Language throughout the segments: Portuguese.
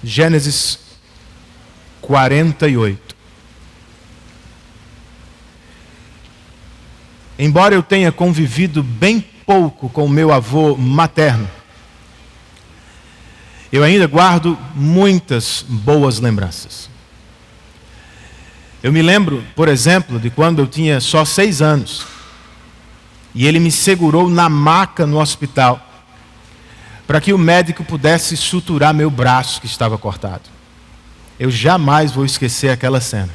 Gênesis 48. Embora eu tenha convivido bem pouco com o meu avô materno, eu ainda guardo muitas boas lembranças. Eu me lembro, por exemplo, de quando eu tinha só 6 anos e ele me segurou na maca no hospital para que o médico pudesse suturar meu braço que estava cortado. Eu jamais vou esquecer aquela cena.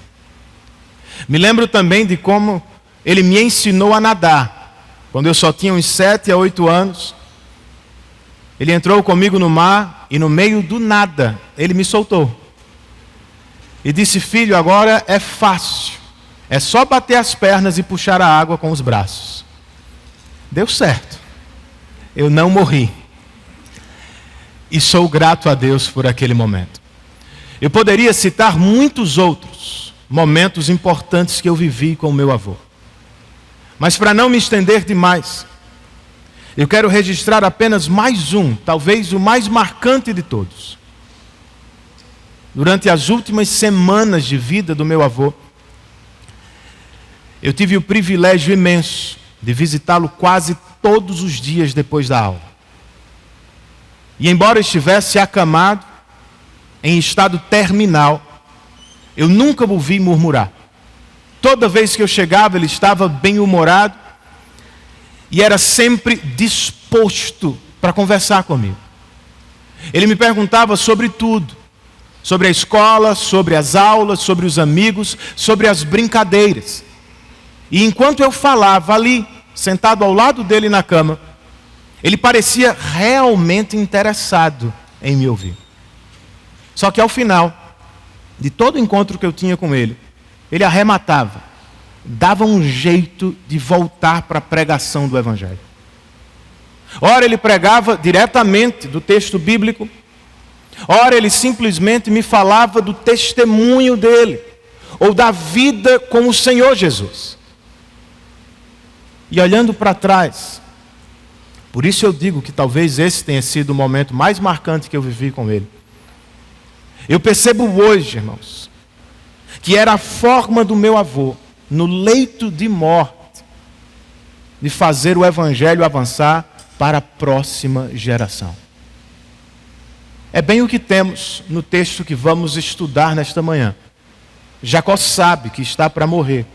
Me lembro também de como ele me ensinou a nadar. Quando eu só tinha uns 7 a 8 anos, ele entrou comigo no mar e no meio do nada ele me soltou. E disse: filho, agora é fácil. É só bater as pernas e puxar a água com os braços. Deu certo. Eu não morri. E sou grato a Deus por aquele momento. Eu poderia citar muitos outros momentos importantes que eu vivi com o meu avô. Mas para não me estender demais, eu quero registrar apenas mais um, talvez o mais marcante de todos. Durante as últimas semanas de vida do meu avô, eu tive o privilégio imenso de visitá-lo quase todos os dias depois da aula. E embora estivesse acamado, em estado terminal, eu nunca o vi murmurar. Toda vez que eu chegava, ele estava bem-humorado e era sempre disposto para conversar comigo. Ele me perguntava sobre tudo, sobre a escola, sobre as aulas, sobre os amigos, sobre as brincadeiras. E enquanto eu falava ali, sentado ao lado dele na cama, ele parecia realmente interessado em me ouvir. Só que ao final de todo o encontro que eu tinha com ele, ele arrematava, dava um jeito de voltar para a pregação do Evangelho. Ora ele pregava diretamente do texto bíblico, ora ele simplesmente me falava do testemunho dele, ou da vida com o Senhor Jesus. E olhando para trás, por isso eu digo que talvez esse tenha sido o momento mais marcante que eu vivi com ele. Eu percebo hoje, irmãos, que era a forma do meu avô, no leito de morte, de fazer o Evangelho avançar para a próxima geração. É bem o que temos no texto que vamos estudar nesta manhã. Jacó sabe que está para morrer.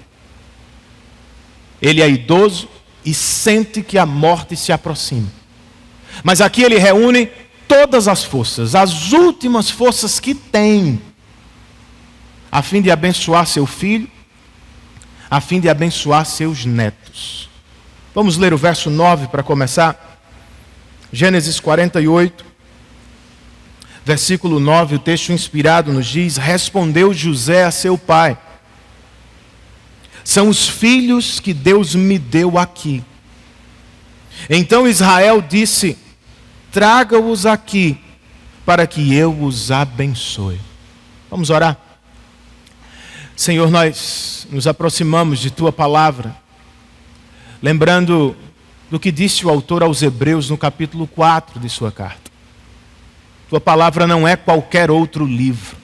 Ele é idoso e sente que a morte se aproxima. Mas aqui ele reúne todas as forças, as últimas forças que tem, a fim de abençoar seu filho, a fim de abençoar seus netos. Vamos ler o verso 9 para começar. Gênesis 48, versículo 9, o texto inspirado nos diz: respondeu José a seu pai: são os filhos que Deus me deu aqui. Então Israel disse: traga-os aqui, para que eu os abençoe. Vamos orar. Senhor, nós nos aproximamos de Tua palavra, lembrando do que disse o autor aos Hebreus no capítulo 4 de sua carta. Tua palavra não é qualquer outro livro.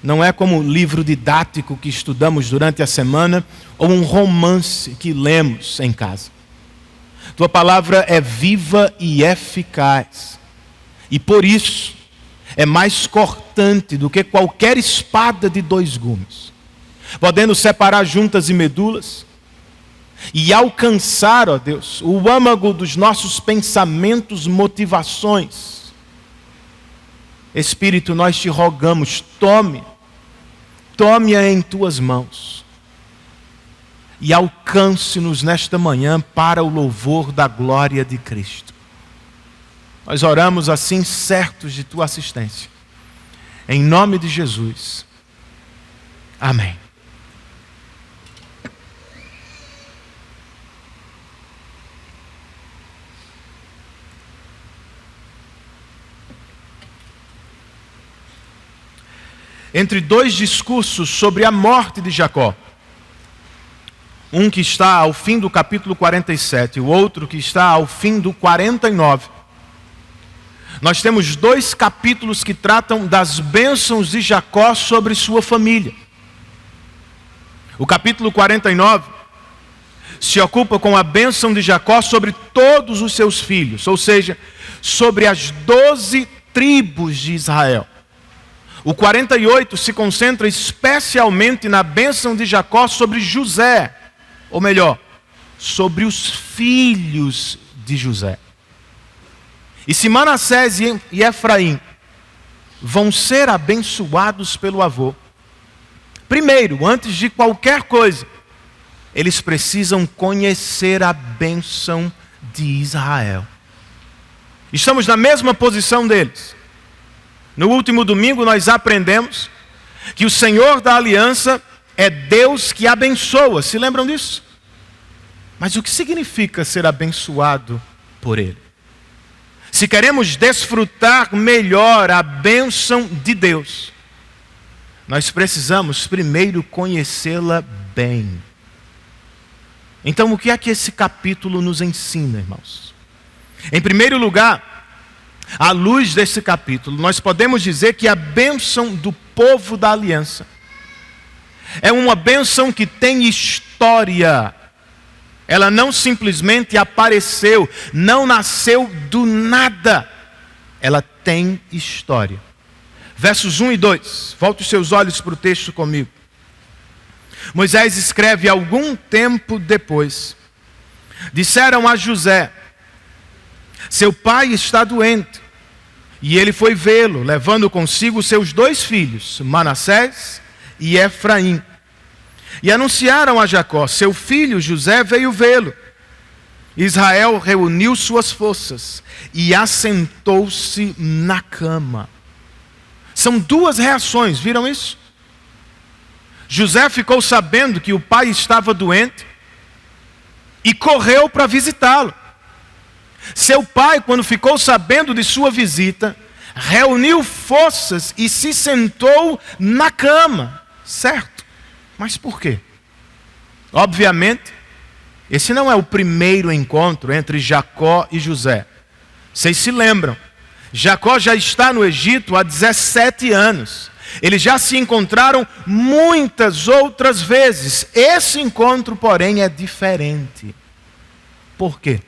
Não é como um livro didático que estudamos durante a semana ou um romance que lemos em casa. Tua palavra é viva e eficaz. E por isso é mais cortante do que qualquer espada de 2 gumes, podendo separar juntas e medulas e alcançar, ó Deus, o âmago dos nossos pensamentos, motivações. Espírito, nós te rogamos, tome-a em tuas mãos e alcance-nos nesta manhã para o louvor da glória de Cristo. Nós oramos assim, certos de tua assistência. Em nome de Jesus. Amém. Entre 2 discursos sobre a morte de Jacó, um que está ao fim do capítulo 47 e o outro que está ao fim do 49, nós temos 2 capítulos que tratam das bênçãos de Jacó sobre sua família. O capítulo 49 se ocupa com a bênção de Jacó sobre todos os seus filhos, ou seja, sobre as 12 tribos de Israel. O 48 se concentra especialmente na bênção de Jacó sobre José, ou melhor, sobre os filhos de José. E se Manassés e Efraim vão ser abençoados pelo avô, primeiro, antes de qualquer coisa, eles precisam conhecer a bênção de Israel. Estamos na mesma posição deles. No último domingo nós aprendemos que o Senhor da aliança é Deus que abençoa. Se lembram disso? Mas o que significa ser abençoado por Ele? Se queremos desfrutar melhor a bênção de Deus, nós precisamos primeiro conhecê-la bem. Então, o que é que esse capítulo nos ensina, irmãos? Em primeiro lugar, à luz desse capítulo, nós podemos dizer que a bênção do povo da aliança é uma bênção que tem história. Ela não simplesmente apareceu, não nasceu do nada. Ela tem história. Versos 1 e 2. Volte os seus olhos para o texto comigo. Moisés escreve: algum tempo depois, disseram a José: seu pai está doente. E ele foi vê-lo, levando consigo seus 2 filhos, Manassés e Efraim. E anunciaram a Jacó: seu filho José veio vê-lo. Israel reuniu suas forças e assentou-se na cama. São 2 reações, viram isso? José ficou sabendo que o pai estava doente e correu para visitá-lo. Seu pai, quando ficou sabendo de sua visita, reuniu forças e se sentou na cama. Certo? Mas por quê? Obviamente, esse não é o primeiro encontro entre Jacó e José. Vocês se lembram? Jacó já está no Egito há 17 anos. Eles já se encontraram muitas outras vezes. Esse encontro, porém, é diferente. Por quê?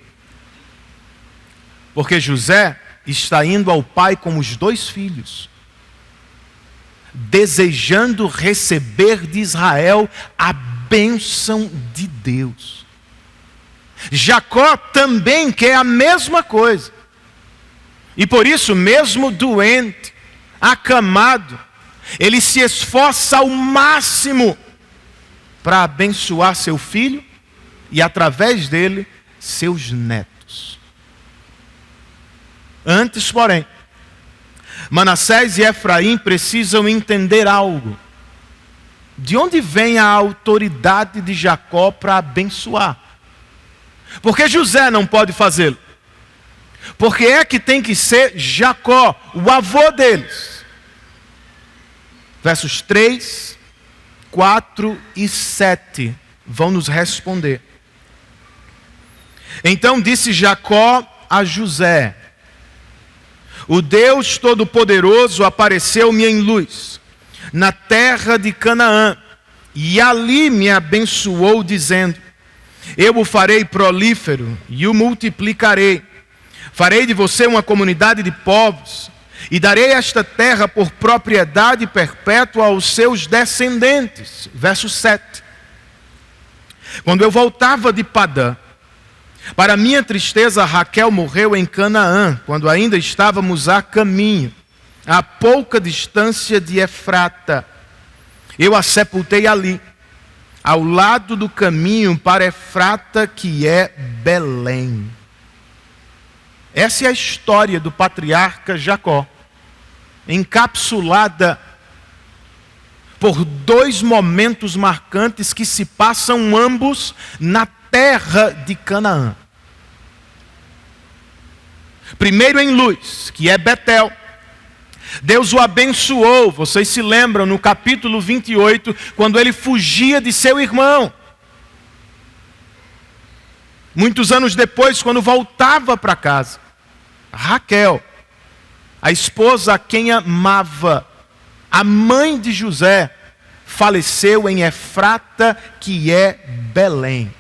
Porque José está indo ao pai com os 2 filhos, desejando receber de Israel a bênção de Deus. Jacó também quer a mesma coisa. E por isso, mesmo doente, acamado, ele se esforça ao máximo para abençoar seu filho e, através dele, seus netos. Antes, porém, Manassés e Efraim precisam entender algo. De onde vem a autoridade de Jacó para abençoar? Por que José não pode fazê-lo? Porque é que tem que ser Jacó, o avô deles. Versos 3, 4 e 7 vão nos responder. Então disse Jacó a José: o Deus Todo-Poderoso apareceu-me em luz, na terra de Canaã, e ali me abençoou, dizendo: eu o farei prolífero e o multiplicarei. Farei de você uma comunidade de povos, e darei esta terra por propriedade perpétua aos seus descendentes. Verso 7. Quando eu voltava de Padã, para minha tristeza, Raquel morreu em Canaã, quando ainda estávamos a caminho, a pouca distância de Efrata. Eu a sepultei ali, ao lado do caminho para Efrata, que é Belém. Essa é a história do patriarca Jacó, encapsulada por 2 momentos marcantes que se passam ambos na terra de Canaã. Primeiro em Luz, que é Betel. Deus o abençoou, vocês se lembram, no capítulo 28, quando ele fugia de seu irmão. Muitos anos depois, quando voltava para casa, Raquel a esposa a quem amava, a mãe de José, faleceu em Efrata, que é Belém.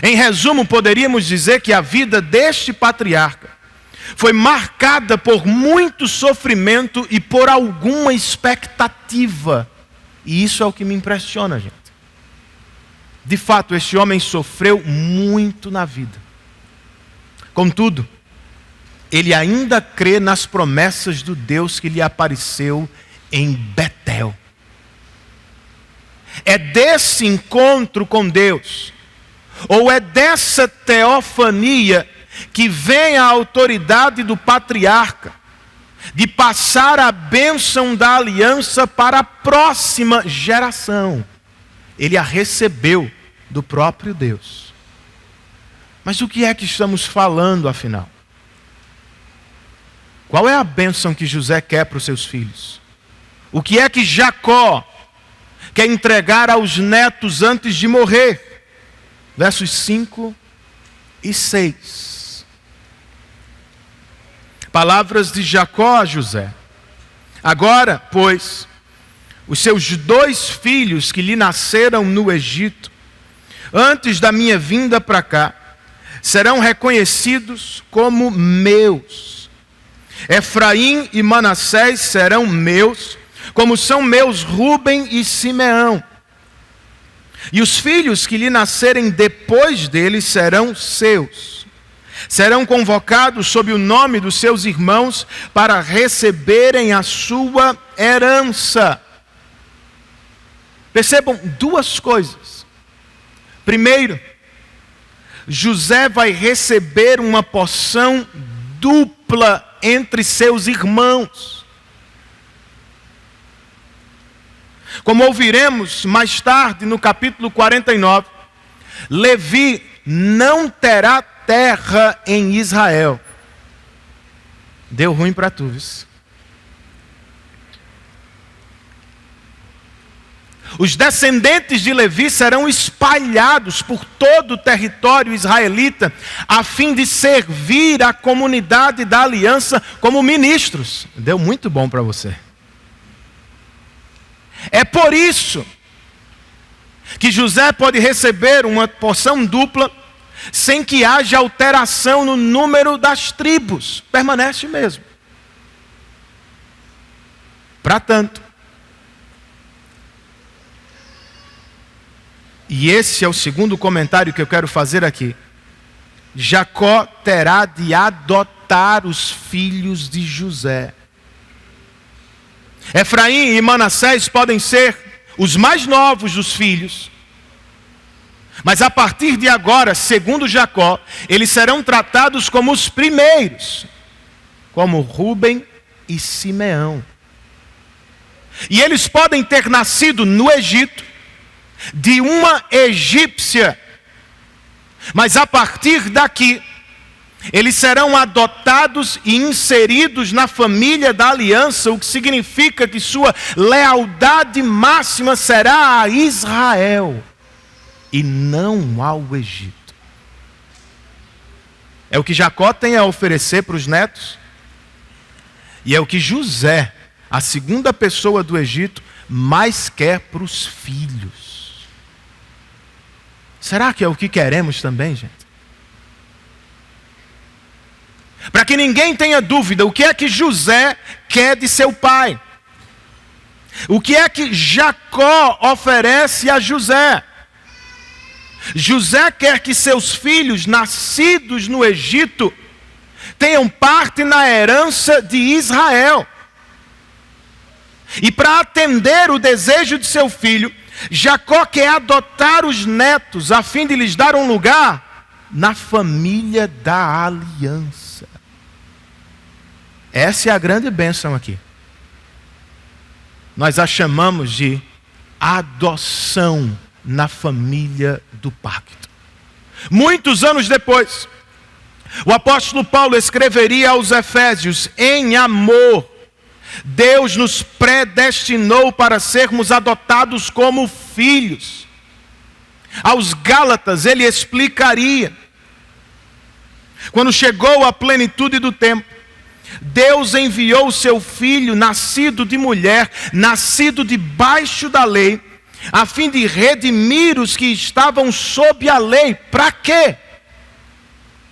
Em resumo, poderíamos dizer que a vida deste patriarca foi marcada por muito sofrimento e por alguma expectativa. E isso é o que me impressiona, gente. De fato, este homem sofreu muito na vida. Contudo, ele ainda crê nas promessas do Deus que lhe apareceu em Betel. É desse encontro com Deus, ou é dessa teofania, que vem a autoridade do patriarca de passar a bênção da aliança para a próxima geração. Ele a recebeu do próprio Deus. Mas o que é que estamos falando, afinal? Qual é a bênção que José quer para os seus filhos? O que é que Jacó quer entregar aos netos antes de morrer? Versos 5 e 6. Palavras de Jacó a José. Agora, pois, os seus 2 filhos que lhe nasceram no Egito, antes da minha vinda para cá, serão reconhecidos como meus. Efraim e Manassés serão meus, como são meus Rúben e Simeão. E os filhos que lhe nascerem depois dele serão seus. Serão convocados sob o nome dos seus irmãos para receberem a sua herança. Percebam 2 coisas. Primeiro, José vai receber uma porção dupla entre seus irmãos. Como ouviremos mais tarde no capítulo 49, Levi não terá terra em Israel. Deu ruim para tu, viu? Os descendentes de Levi serão espalhados por todo o território israelita, a fim de servir a comunidade da aliança como ministros. Deu muito bom para você. É por isso que José pode receber uma porção dupla, sem que haja alteração no número das tribos. Permanece mesmo. Para tanto, e esse é o segundo comentário que eu quero fazer aqui, Jacó terá de adotar os filhos de José. Efraim e Manassés podem ser os mais novos dos filhos, mas a partir de agora, segundo Jacó, eles serão tratados como os primeiros, como Rúben e Simeão. E eles podem ter nascido no Egito, de uma egípcia, mas a partir daqui, eles serão adotados e inseridos na família da aliança, o que significa que sua lealdade máxima será a Israel e não ao Egito. É o que Jacó tem a oferecer para os netos, e é o que José, a segunda pessoa do Egito, mais quer para os filhos. Será que é o que queremos também, gente? Para que ninguém tenha dúvida, o que é que José quer de seu pai? O que é que Jacó oferece a José? José quer que seus filhos, nascidos no Egito, tenham parte na herança de Israel. E para atender o desejo de seu filho, Jacó quer adotar os netos, a fim de lhes dar um lugar na família da aliança. Essa é a grande bênção aqui. Nós a chamamos de adoção na família do pacto. Muitos anos depois, o apóstolo Paulo escreveria aos Efésios: em amor, Deus nos predestinou para sermos adotados como filhos. Aos Gálatas ele explicaria: quando chegou a plenitude do tempo, Deus enviou o seu Filho, nascido de mulher, nascido debaixo da lei, a fim de redimir os que estavam sob a lei. Para quê?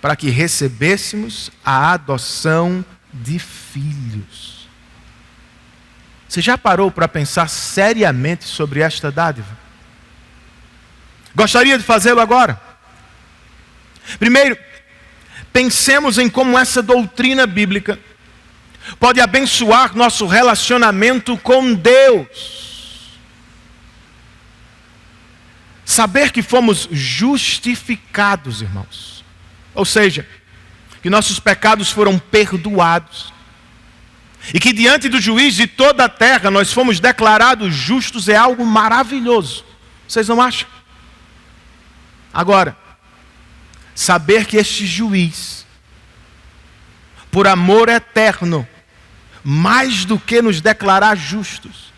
Para que recebêssemos a adoção de filhos. Você já parou para pensar seriamente sobre esta dádiva? Gostaria de fazê-lo agora? Primeiro, pensemos em como essa doutrina bíblica pode abençoar nosso relacionamento com Deus. Saber que fomos justificados, irmãos. Ou seja, que nossos pecados foram perdoados. E que diante do juiz de toda a terra nós fomos declarados justos é algo maravilhoso. Vocês não acham? Agora, saber que este juiz, por amor eterno, mais do que nos declarar justos,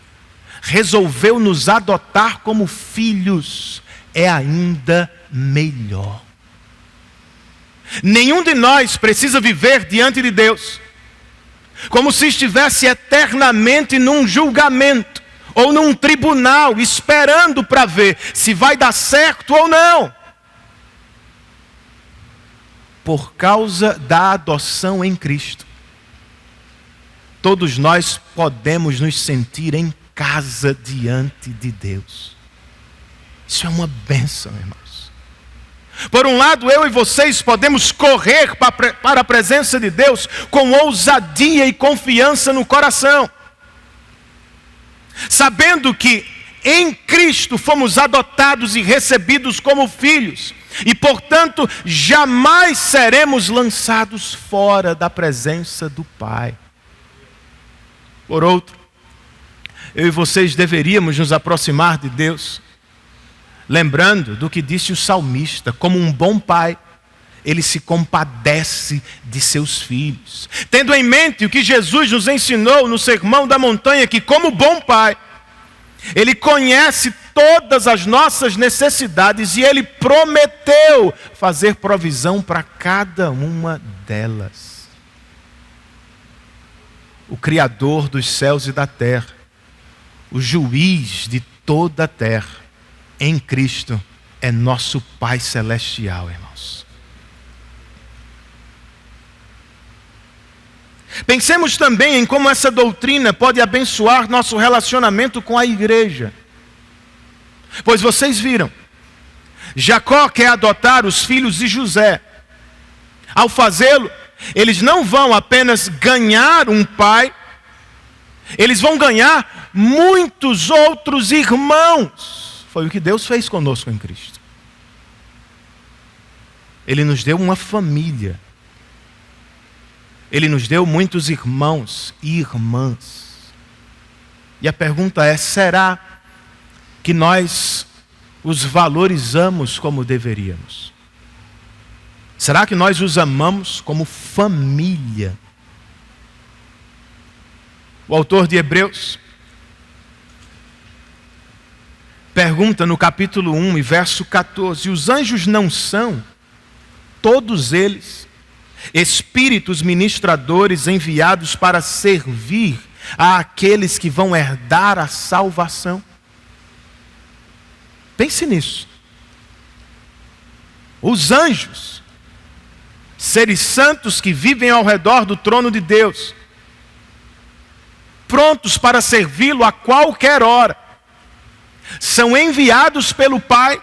resolveu nos adotar como filhos, é ainda melhor. Nenhum de nós precisa viver diante de Deus como se estivesse eternamente num julgamento ou num tribunal, esperando para ver se vai dar certo ou não. Por causa da adoção em Cristo, todos nós podemos nos sentir em casa diante de Deus. Isso é uma bênção, irmãos. Por um lado, eu e vocês podemos correr para a presença de Deus com ousadia e confiança no coração, sabendo que em Cristo fomos adotados e recebidos como filhos, e portanto jamais seremos lançados fora da presença do Pai. Por outro, eu e vocês deveríamos nos aproximar de Deus, lembrando do que disse o salmista: como um bom pai, ele se compadece de seus filhos. Tendo em mente o que Jesus nos ensinou no Sermão da Montanha, que como bom pai, ele conhece todas as nossas necessidades e ele prometeu fazer provisão para cada uma delas. O Criador dos céus e da terra, o juiz de toda a terra, em Cristo é nosso Pai Celestial, irmãos. Pensemos também em como essa doutrina pode abençoar nosso relacionamento com a igreja. Pois vocês viram, Jacó quer adotar os filhos de José. Ao fazê-lo, eles não vão apenas ganhar um pai, eles vão ganhar muitos outros irmãos. Foi o que Deus fez conosco em Cristo. Ele nos deu uma família. Ele nos deu muitos irmãos e irmãs. E a pergunta é: será que nós os valorizamos como deveríamos? Será que nós os amamos como família? O autor de Hebreus pergunta no capítulo 1 e verso 14: os anjos não são, todos eles, espíritos ministradores enviados para servir àqueles que vão herdar a salvação? Pense nisso. Os anjos, seres santos que vivem ao redor do trono de Deus, prontos para servi-lo a qualquer hora, são enviados pelo Pai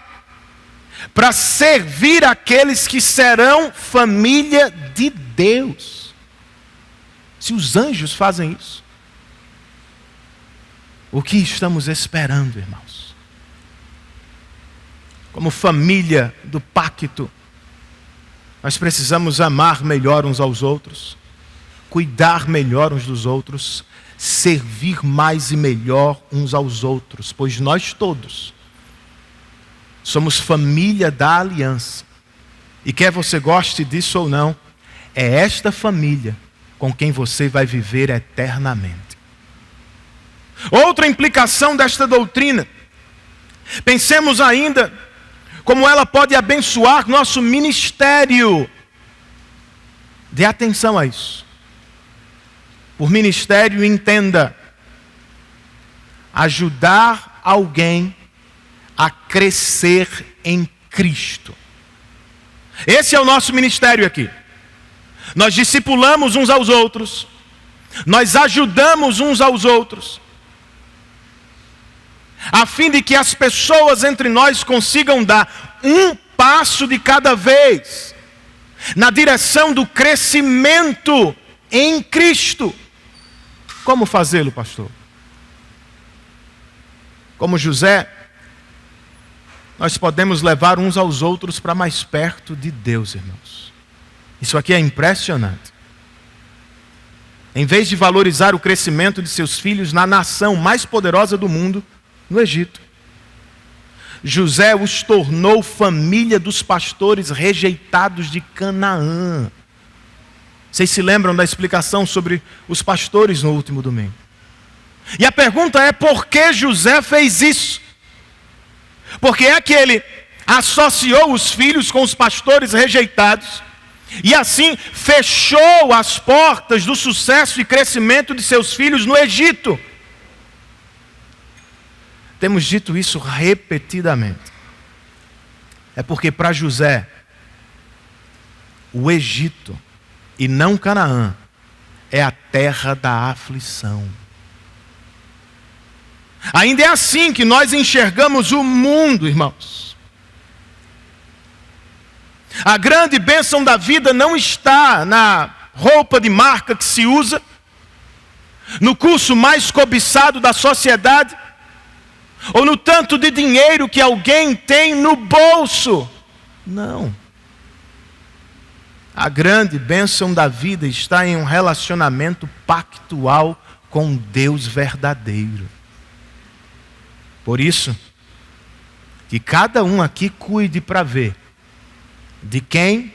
para servir aqueles que serão família de Deus. Se os anjos fazem isso, o que estamos esperando, irmãos? Como família do pacto, nós precisamos amar melhor uns aos outros, cuidar melhor uns dos outros, servir mais e melhor uns aos outros, pois nós todos somos família da aliança. E quer você goste disso ou não, é esta família com quem você vai viver eternamente. Outra implicação desta doutrina, pensemos ainda como ela pode abençoar nosso ministério. Dê atenção a isso. por ministério, entenda: ajudar alguém a crescer em Cristo. Esse é o nosso ministério aqui. Nós discipulamos uns aos outros, nós ajudamos uns aos outros, a fim de que as pessoas entre nós consigam dar um passo de cada vez na direção do crescimento em Cristo. Como fazê-lo, pastor? Como José, nós podemos levar uns aos outros para mais perto de Deus, irmãos. Isso aqui é impressionante. Em vez de valorizar o crescimento de seus filhos na nação mais poderosa do mundo, no Egito, José os tornou família dos pastores rejeitados de Canaã. Vocês se lembram da explicação sobre os pastores no último domingo? E a pergunta é: por que José fez isso? Porque é que ele associou os filhos com os pastores rejeitados e assim fechou as portas do sucesso e crescimento de seus filhos no Egito. Temos dito isso repetidamente. É porque para José, o Egito e não Canaã é a terra da aflição. Ainda é assim que nós enxergamos o mundo, irmãos. A grande bênção da vida não está na roupa de marca que se usa, no curso mais cobiçado da sociedade, ou no tanto de dinheiro que alguém tem no bolso. Não. A grande bênção da vida está em um relacionamento pactual com Deus verdadeiro. Por isso, que cada um aqui cuide para ver de quem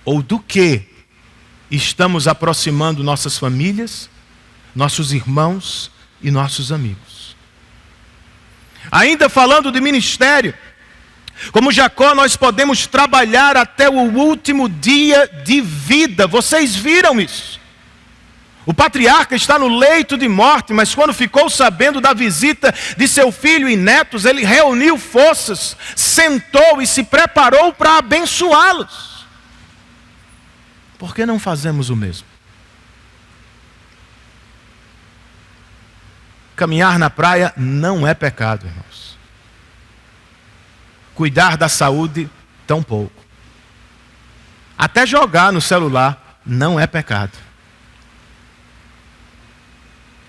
ou do que estamos aproximando nossas famílias, nossos irmãos e nossos amigos. Ainda falando de ministério, como Jacó, nós podemos trabalhar até o último dia de vida. Vocês viram isso? O patriarca está no leito de morte, mas quando ficou sabendo da visita de seu filho e netos, ele reuniu forças, sentou e se preparou para abençoá-los. Por que não fazemos o mesmo? Caminhar na praia não é pecado, irmãos. Cuidar da saúde, tampouco. Até jogar no celular não é pecado.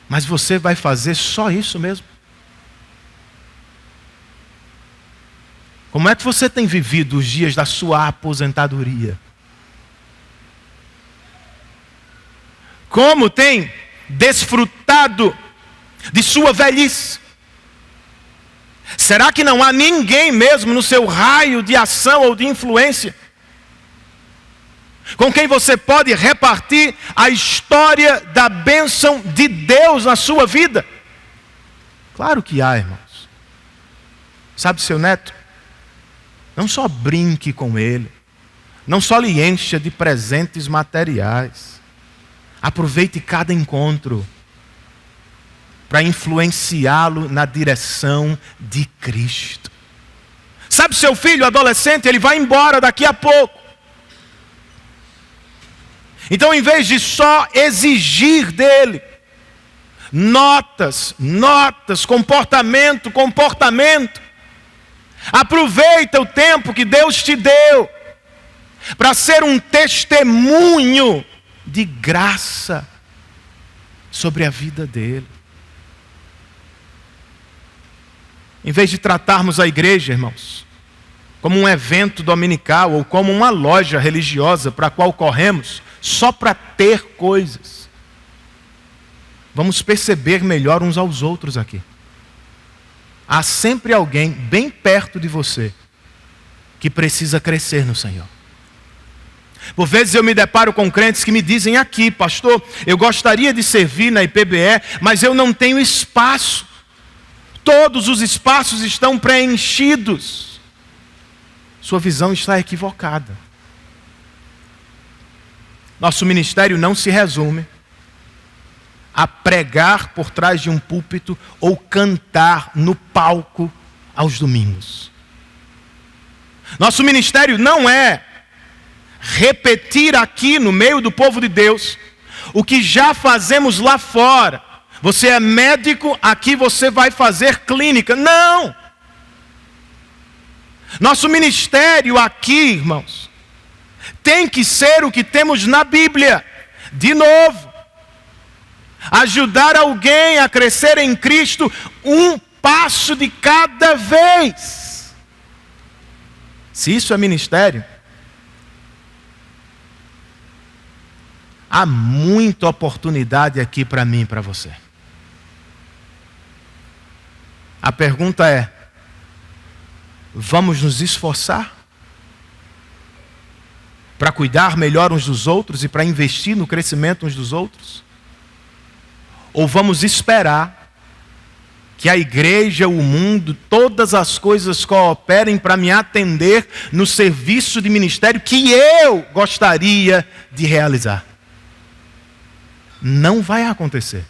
Mas você vai fazer só isso mesmo? Como é que você tem vivido os dias da sua aposentadoria? Como tem desfrutado de sua velhice? Será que não há ninguém mesmo no seu raio de ação ou de influência com quem você pode repartir a história da bênção de Deus na sua vida? Claro que há, irmãos. Sabe, seu neto, não só brinque com ele, não só lhe encha de presentes materiais. Aproveite cada encontro para influenciá-lo na direção de Cristo. Sabe, seu filho adolescente, ele vai embora daqui a pouco. Então, em vez de só exigir dele notas, comportamento, aproveita o tempo que Deus te deu para ser um testemunho de graça sobre a vida dele. Em vez de tratarmos a igreja, irmãos, como um evento dominical ou como uma loja religiosa para a qual corremos só para ter coisas, vamos perceber melhor uns aos outros aqui. Há sempre alguém bem perto de você que precisa crescer no Senhor. Por vezes eu me deparo com crentes que me dizem aqui: pastor, eu gostaria de servir na IPBE, mas eu não tenho espaço. Todos os espaços estão preenchidos. Sua visão está equivocada. Nosso ministério não se resume a pregar por trás de um púlpito ou cantar no palco aos domingos. Nosso ministério não é repetir aqui no meio do povo de Deus o que já fazemos lá fora. Você é médico, aqui você vai fazer clínica. Não! Nosso ministério aqui, irmãos, tem que ser o que temos na Bíblia. De novo, ajudar alguém a crescer em Cristo um passo de cada vez. Se isso é ministério, há muita oportunidade aqui para mim e para você. A pergunta é: vamos nos esforçar para cuidar melhor uns dos outros e para investir no crescimento uns dos outros? Ou vamos esperar que a igreja, o mundo, todas as coisas cooperem para me atender no serviço de ministério que eu gostaria de realizar? Não vai acontecer.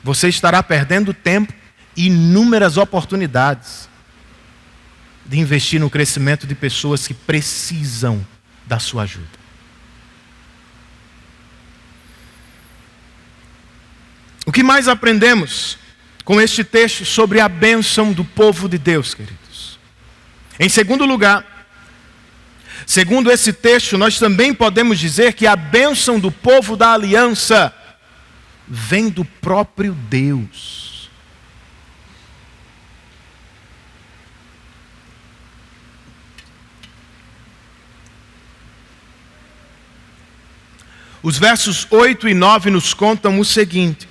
Você estará perdendo tempo e inúmeras oportunidades de investir no crescimento de pessoas que precisam da sua ajuda. O que mais aprendemos com este texto sobre a bênção do povo de Deus, queridos? Em segundo lugar, segundo esse texto, nós também podemos dizer que a bênção do povo da aliança vem do próprio Deus. Os versos 8 e 9 nos contam o seguinte: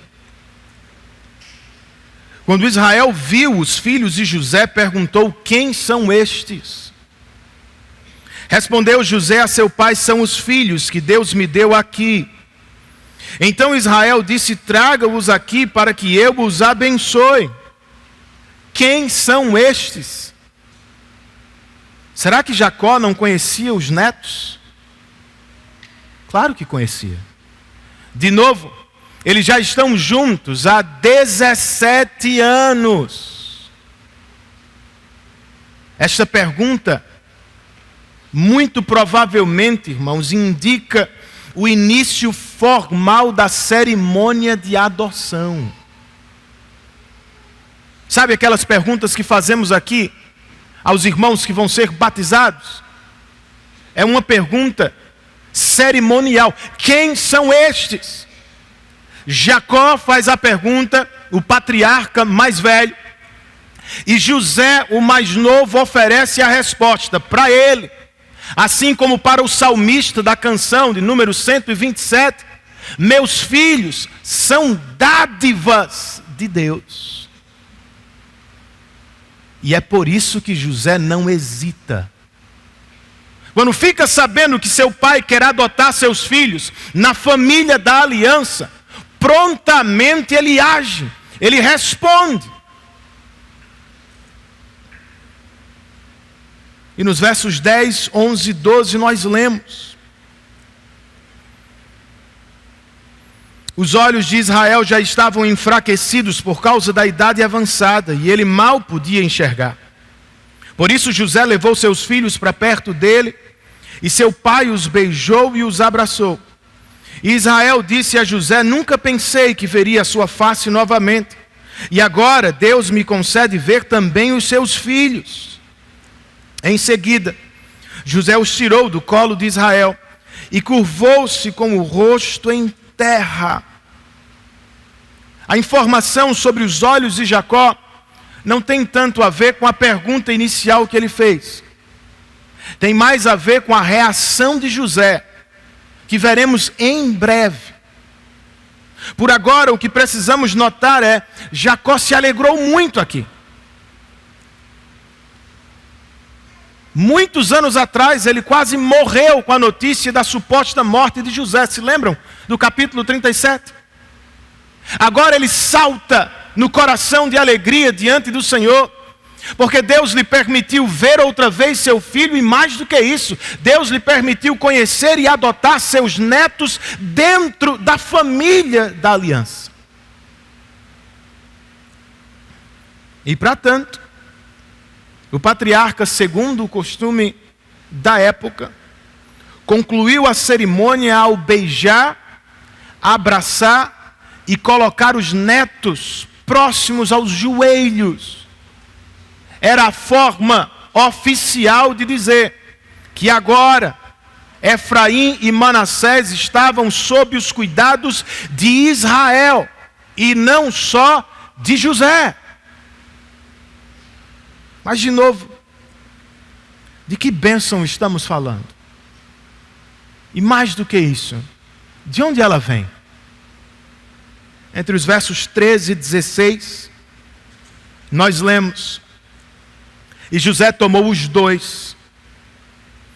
quando Israel viu os filhos de José, perguntou: quem são estes? Respondeu José a seu pai: são os filhos que Deus me deu aqui. Então Israel disse: traga-os aqui para que eu os abençoe. Quem são estes? Será que Jacó não conhecia os netos? Claro que conhecia. De novo, eles já estão juntos há 17 anos. Esta pergunta, muito provavelmente, irmãos, indica o início formal da cerimônia de adoção. Sabe aquelas perguntas que fazemos aqui aos irmãos que vão ser batizados? É uma pergunta cerimonial. Quem são estes? Jacó faz a pergunta, o patriarca mais velho, e José, o mais novo, oferece a resposta para ele. Assim como para o salmista da canção de número 127, meus filhos são dádivas de Deus. E é por isso que José não hesita. Quando fica sabendo que seu pai quer adotar seus filhos na família da aliança, prontamente ele age, ele responde. E nos versos 10, 11 e 12 nós lemos: os olhos de Israel já estavam enfraquecidos por causa da idade avançada, e ele mal podia enxergar. Por isso José levou seus filhos para perto dele, e seu pai os beijou e os abraçou. E Israel disse a José: nunca pensei que veria a sua face novamente, e agora Deus me concede ver também os seus filhos. Em seguida, José os tirou do colo de Israel e curvou-se com o rosto em terra. A informação sobre os olhos de Jacó não tem tanto a ver com a pergunta inicial que ele fez. Tem mais a ver com a reação de José, que veremos em breve. Por agora, o que precisamos notar é: Jacó se alegrou muito aqui. Muitos anos atrás, ele quase morreu com a notícia da suposta morte de José. Se lembram do capítulo 37? Agora ele salta no coração de alegria diante do Senhor, Porque Deus lhe permitiu ver outra vez seu filho e mais do que isso, Deus lhe permitiu conhecer e adotar seus netos dentro da família da aliança. E para tanto, o patriarca, segundo o costume da época, concluiu a cerimônia ao beijar, abraçar e colocar os netos próximos aos joelhos. Era a forma oficial de dizer que agora Efraim e Manassés estavam sob os cuidados de Israel e não só de José. Mas de novo, de que bênção estamos falando? E mais do que isso, de onde ela vem? Entre os versos 13 e 16, nós lemos: e José tomou os dois,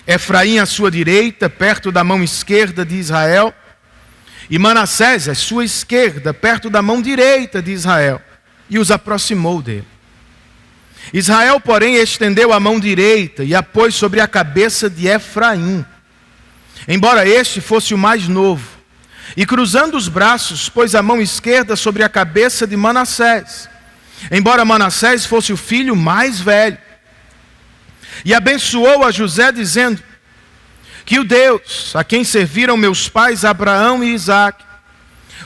Efraim à sua direita, perto da mão esquerda de Israel, e Manassés à sua esquerda, perto da mão direita de Israel, e os aproximou dele. Israel, porém, estendeu a mão direita e a pôs sobre a cabeça de Efraim, embora este fosse o mais novo, e cruzando os braços, pôs a mão esquerda sobre a cabeça de Manassés, embora Manassés fosse o filho mais velho. E abençoou a José, dizendo: que o Deus a quem serviram meus pais Abraão e Isaque,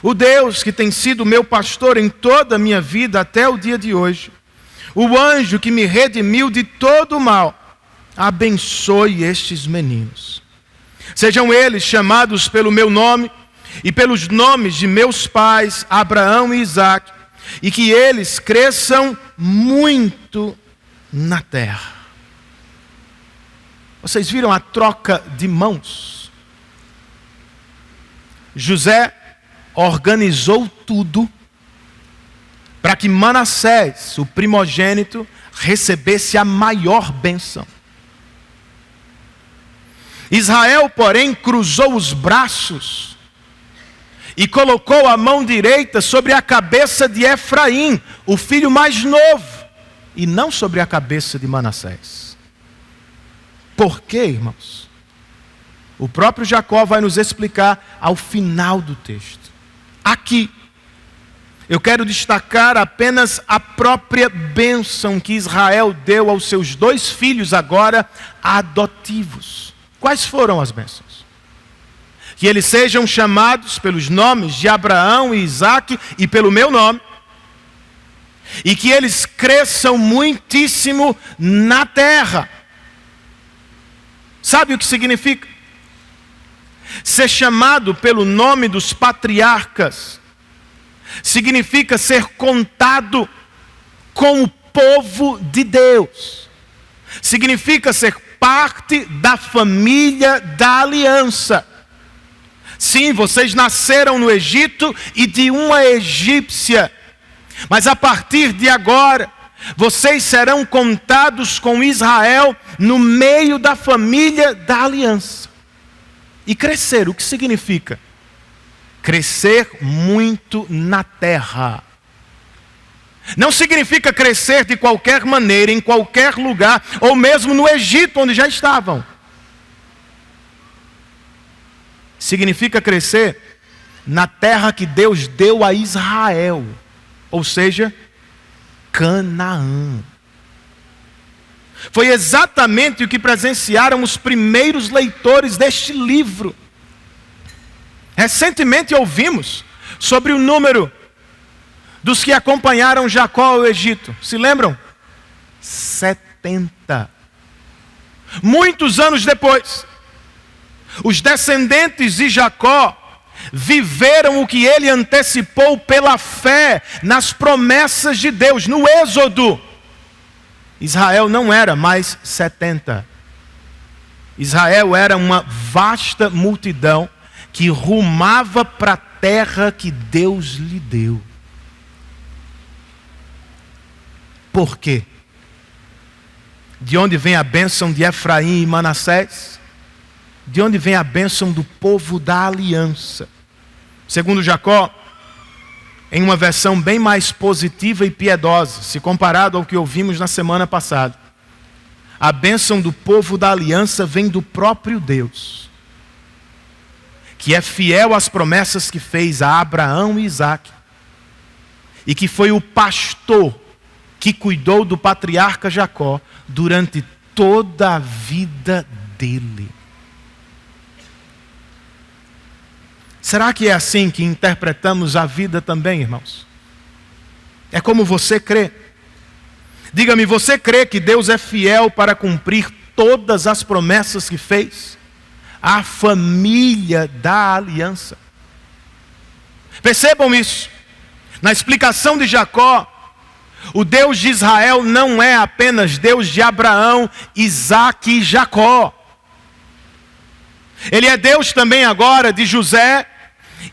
o Deus que tem sido meu pastor em toda a minha vida até o dia de hoje, o anjo que me redimiu de todo o mal, abençoe estes meninos. Sejam eles chamados pelo meu nome e pelos nomes de meus pais Abraão e Isaque, e que eles cresçam muito na terra. Vocês viram a troca de mãos? José organizou tudo para que Manassés, o primogênito, recebesse a maior bênção. Israel, porém, cruzou os braços e colocou a mão direita sobre a cabeça de Efraim, o filho mais novo, e não sobre a cabeça de Manassés. Por quê, irmãos? O próprio Jacó vai nos explicar ao final do texto. Aqui, eu quero destacar apenas a própria bênção que Israel deu aos seus dois filhos agora adotivos. Quais foram as bênçãos? Que eles sejam chamados pelos nomes de Abraão e Isaque e pelo meu nome, e que eles cresçam muitíssimo na terra. Sabe o que significa? Ser chamado pelo nome dos patriarcas significa ser contado com o povo de Deus. Significa ser parte da família da aliança. Sim, vocês nasceram no Egito e de uma egípcia, mas a partir de agora, vocês serão contados com Israel no meio da família da aliança. E crescer, o que significa? Crescer muito na terra. Não significa crescer de qualquer maneira, em qualquer lugar, ou mesmo no Egito, onde já estavam. Significa crescer na terra que Deus deu a Israel, ou seja, Canaã. Foi exatamente o que presenciaram os primeiros leitores deste livro. Recentemente ouvimos sobre o número dos que acompanharam Jacó ao Egito. Se lembram? 70. Muitos anos depois, os descendentes de Jacó viveram o que ele antecipou pela fé nas promessas de Deus. No Êxodo, Israel não era mais 70. Israel era uma vasta multidão que rumava para a terra que Deus lhe deu. Por quê? De onde vem a bênção de Efraim e Manassés? De onde vem a bênção do povo da aliança? Segundo Jacó, em uma versão bem mais positiva e piedosa, se comparado ao que ouvimos na semana passada. A bênção do povo da aliança vem do próprio Deus, que é fiel às promessas que fez a Abraão e Isaque, e que foi o pastor que cuidou do patriarca Jacó durante toda a vida dele. Será que é assim que interpretamos a vida também, irmãos? É como você crê. Diga-me, você crê que Deus é fiel para cumprir todas as promessas que fez à família da aliança? Percebam isso. Na explicação de Jacó, o Deus de Israel não é apenas Deus de Abraão, Isaque e Jacó. Ele é Deus também agora de José,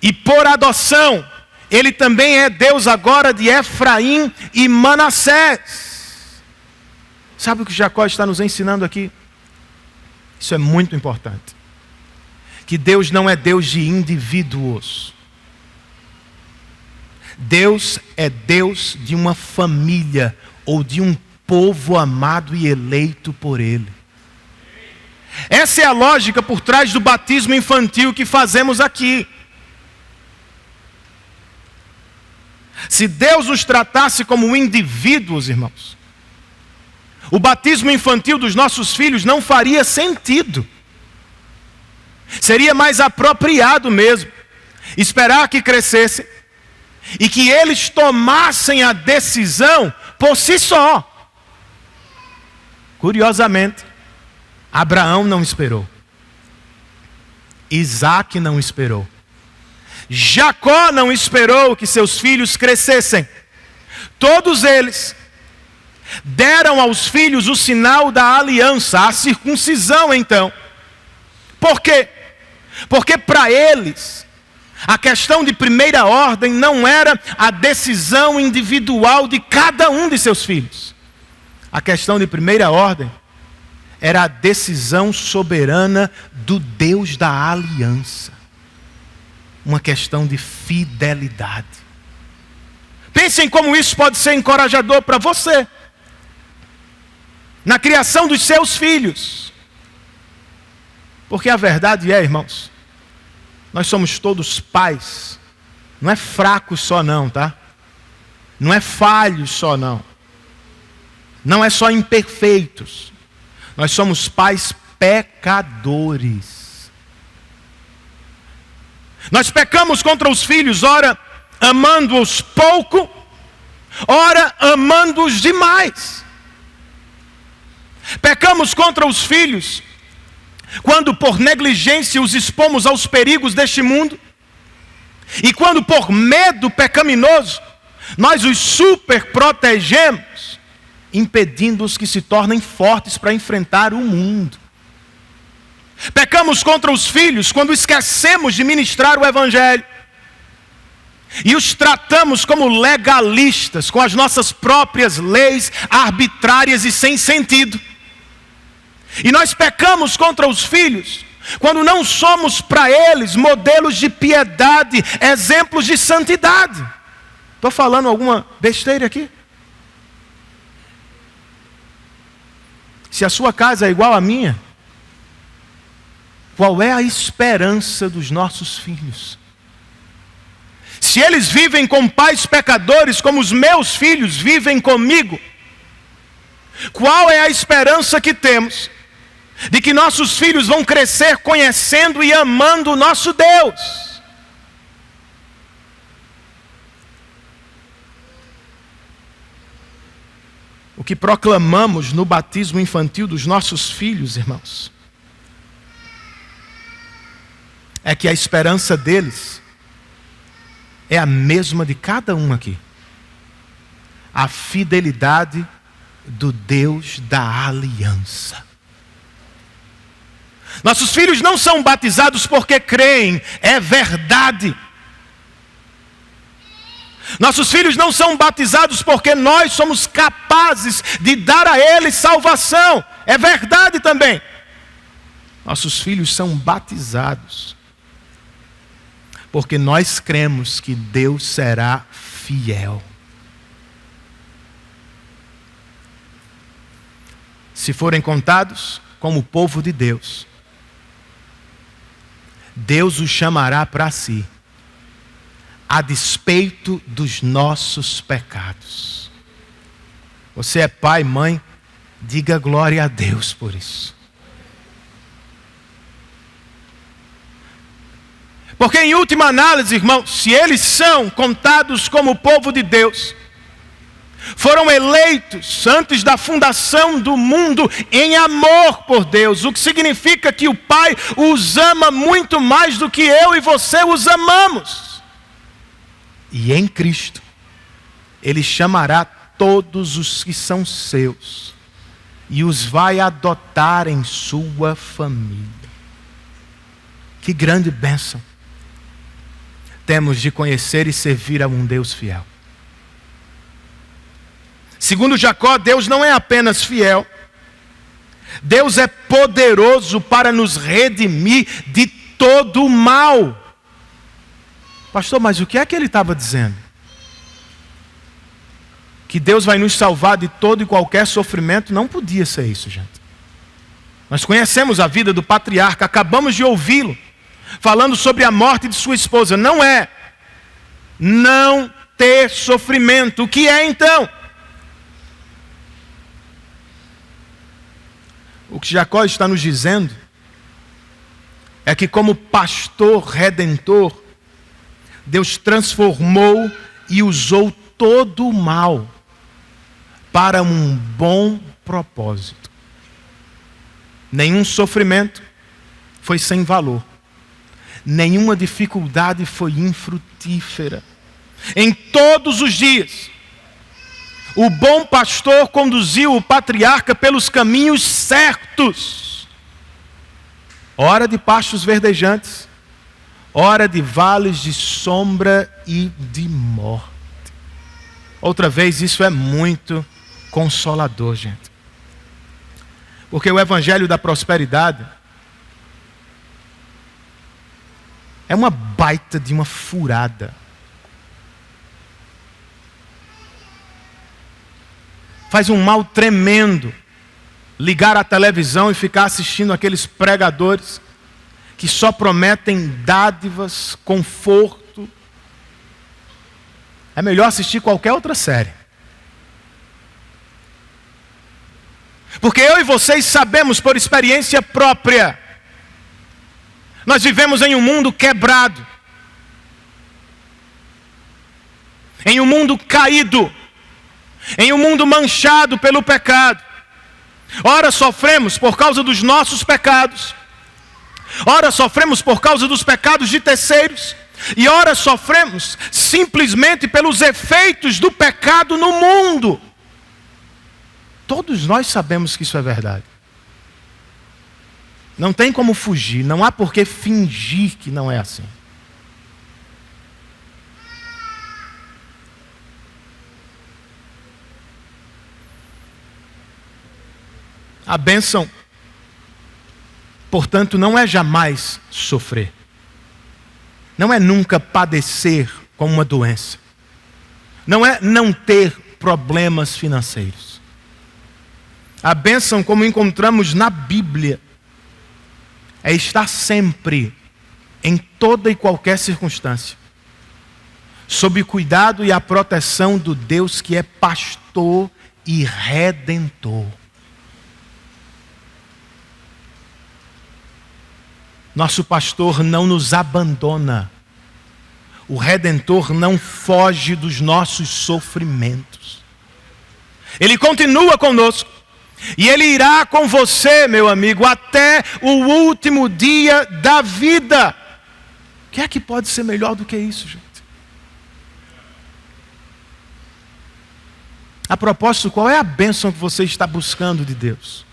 e por adoção, Ele também é Deus agora de Efraim e Manassés. Sabe o que Jacó está nos ensinando aqui? Isso é muito importante. Que Deus não é Deus de indivíduos. Deus é Deus de uma família ou de um povo amado e eleito por Ele. Essa é a lógica por trás do batismo infantil que fazemos aqui. Se Deus nos tratasse como indivíduos, irmãos, o batismo infantil dos nossos filhos não faria sentido. Seria mais apropriado mesmo esperar que crescessem e que eles tomassem a decisão por si só. Curiosamente, Abraão não esperou. Isaque não esperou. Jacó não esperou que seus filhos crescessem. Todos eles deram aos filhos o sinal da aliança, a circuncisão então. Por quê? Porque para eles, a questão de primeira ordem não era a decisão individual de cada um de seus filhos. A questão de primeira ordem era a decisão soberana do Deus da aliança. Uma questão de fidelidade. Pensem como isso pode ser encorajador para você, na criação dos seus filhos. Porque a verdade é, irmãos, nós somos todos pais. Não é fracos só não, tá? Não é falhos só não. Não é só imperfeitos. Nós somos pais pecadores. Nós pecamos contra os filhos, ora amando-os pouco, ora amando-os demais. Pecamos contra os filhos quando por negligência os expomos aos perigos deste mundo, e quando por medo pecaminoso nós os super protegemos, impedindo-os que se tornem fortes para enfrentar o mundo. Pecamos contra os filhos quando esquecemos de ministrar o Evangelho e os tratamos como legalistas, com as nossas próprias leis arbitrárias e sem sentido. E nós pecamos contra os filhos quando não somos para eles modelos de piedade, exemplos de santidade. Estou falando alguma besteira aqui? Se a sua casa é igual à minha, qual é a esperança dos nossos filhos? Se eles vivem com pais pecadores como os meus filhos vivem comigo, qual é a esperança que temos de que nossos filhos vão crescer conhecendo e amando o nosso Deus? O que proclamamos no batismo infantil dos nossos filhos, irmãos, é que a esperança deles é a mesma de cada um aqui. A fidelidade do Deus da aliança. Nossos filhos não são batizados porque creem, é verdade. Nossos filhos não são batizados porque nós somos capazes de dar a eles salvação, é verdade também. Nossos filhos são batizados Porque nós cremos que Deus será fiel. Se forem contados como o povo de Deus, Deus os chamará para si, a despeito dos nossos pecados. Você é pai, mãe, diga glória a Deus por isso. Porque em última análise, irmão, se eles são contados como o povo de Deus, foram eleitos antes da fundação do mundo em amor por Deus, o que significa que o Pai os ama muito mais do que eu e você os amamos. E em Cristo, Ele chamará todos os que são seus e os vai adotar em sua família. Que grande bênção temos de conhecer e servir a um Deus fiel. Segundo Jacó, Deus não é apenas fiel, Deus é poderoso para nos redimir de todo o mal. Pastor, mas o que é que ele estava dizendo? Que Deus vai nos salvar de todo e qualquer sofrimento? Não podia ser isso, gente. Nós conhecemos a vida do patriarca, acabamos de ouvi-lo, falando sobre a morte de sua esposa. Não é não ter sofrimento. O que é então? O que Jacó está nos dizendo é que, como pastor redentor, Deus transformou e usou todo o mal para um bom propósito. Nenhum sofrimento foi sem valor. Nenhuma dificuldade foi infrutífera. Em todos os dias, o bom pastor conduziu o patriarca pelos caminhos certos. Hora de pastos verdejantes, hora de vales de sombra e de morte. Outra vez, isso é muito consolador, gente. Porque o evangelho da prosperidade é uma baita de uma furada. Faz um mal tremendo ligar a televisão e ficar assistindo aqueles pregadores que só prometem dádivas, conforto. É melhor assistir qualquer outra série. Porque eu e vocês sabemos por experiência própria, nós vivemos em um mundo quebrado, em um mundo caído, em um mundo manchado pelo pecado. Ora sofremos por causa dos nossos pecados, ora sofremos por causa dos pecados de terceiros, e ora sofremos simplesmente pelos efeitos do pecado no mundo. Todos nós sabemos que isso é verdade. Não tem como fugir, não há por que fingir que não é assim. A bênção, portanto, não é jamais sofrer. Não é nunca padecer com uma doença. Não é não ter problemas financeiros. A bênção, como encontramos na Bíblia, é estar sempre, em toda e qualquer circunstância, sob o cuidado e a proteção do Deus que é pastor e redentor. Nosso pastor não nos abandona. O Redentor não foge dos nossos sofrimentos. Ele continua conosco. E Ele irá com você, meu amigo, até o último dia da vida. O que é que pode ser melhor do que isso, gente? A propósito, qual é a bênção que você está buscando de Deus?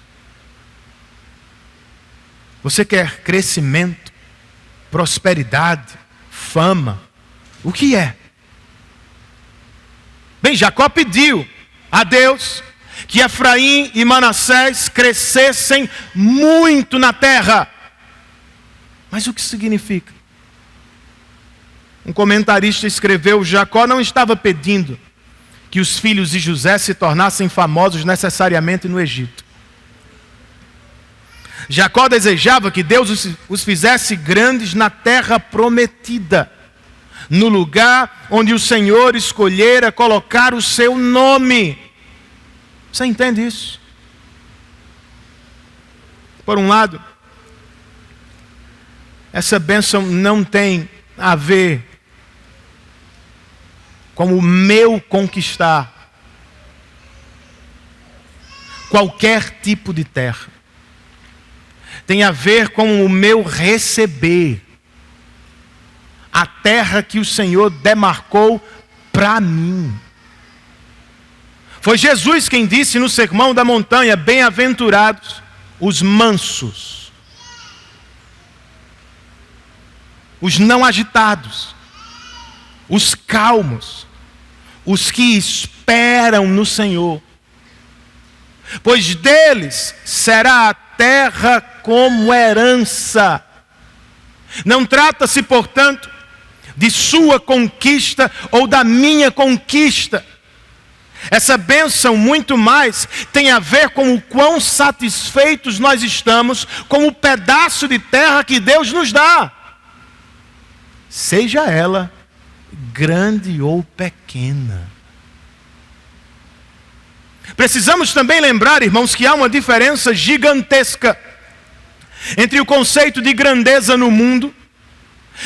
Você quer crescimento, prosperidade, fama? O que é? Bem, Jacó pediu a Deus que Efraim e Manassés crescessem muito na terra. Mas o que significa? Um comentarista escreveu: Jacó não estava pedindo que os filhos de José se tornassem famosos necessariamente no Egito. Jacó desejava que Deus os fizesse grandes na terra prometida, no lugar onde o Senhor escolhera colocar o seu nome. Você entende isso? Por um lado, essa bênção não tem a ver com o meu conquistar qualquer tipo de terra. Tem a ver com o meu receber a terra que o Senhor demarcou para mim. Foi Jesus quem disse no Sermão da Montanha: bem-aventurados os mansos, os não agitados, os calmos, os que esperam no Senhor, pois deles será a terra como herança. Não trata-se, portanto, de sua conquista ou da minha conquista. Essa bênção muito mais tem a ver com o quão satisfeitos nós estamos com o pedaço de terra que Deus nos dá, seja ela grande ou pequena. Precisamos também lembrar, irmãos, que há uma diferença gigantesca entre o conceito de grandeza no mundo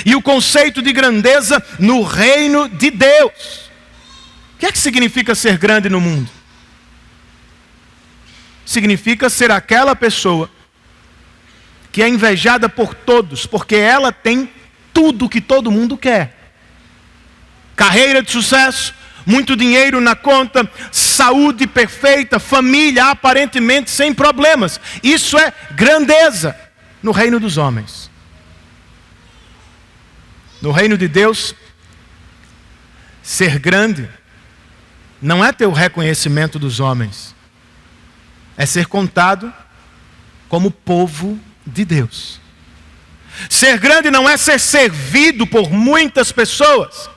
e o conceito de grandeza no reino de Deus. O que é que significa ser grande no mundo? Significa ser aquela pessoa que é invejada por todos, porque ela tem tudo que todo mundo quer. Carreira de sucesso, muito dinheiro na conta, saúde perfeita, família aparentemente sem problemas. Isso é grandeza no reino dos homens. No reino de Deus, ser grande não é ter o reconhecimento dos homens, é ser contado como povo de Deus. Ser grande não é ser servido por muitas pessoas,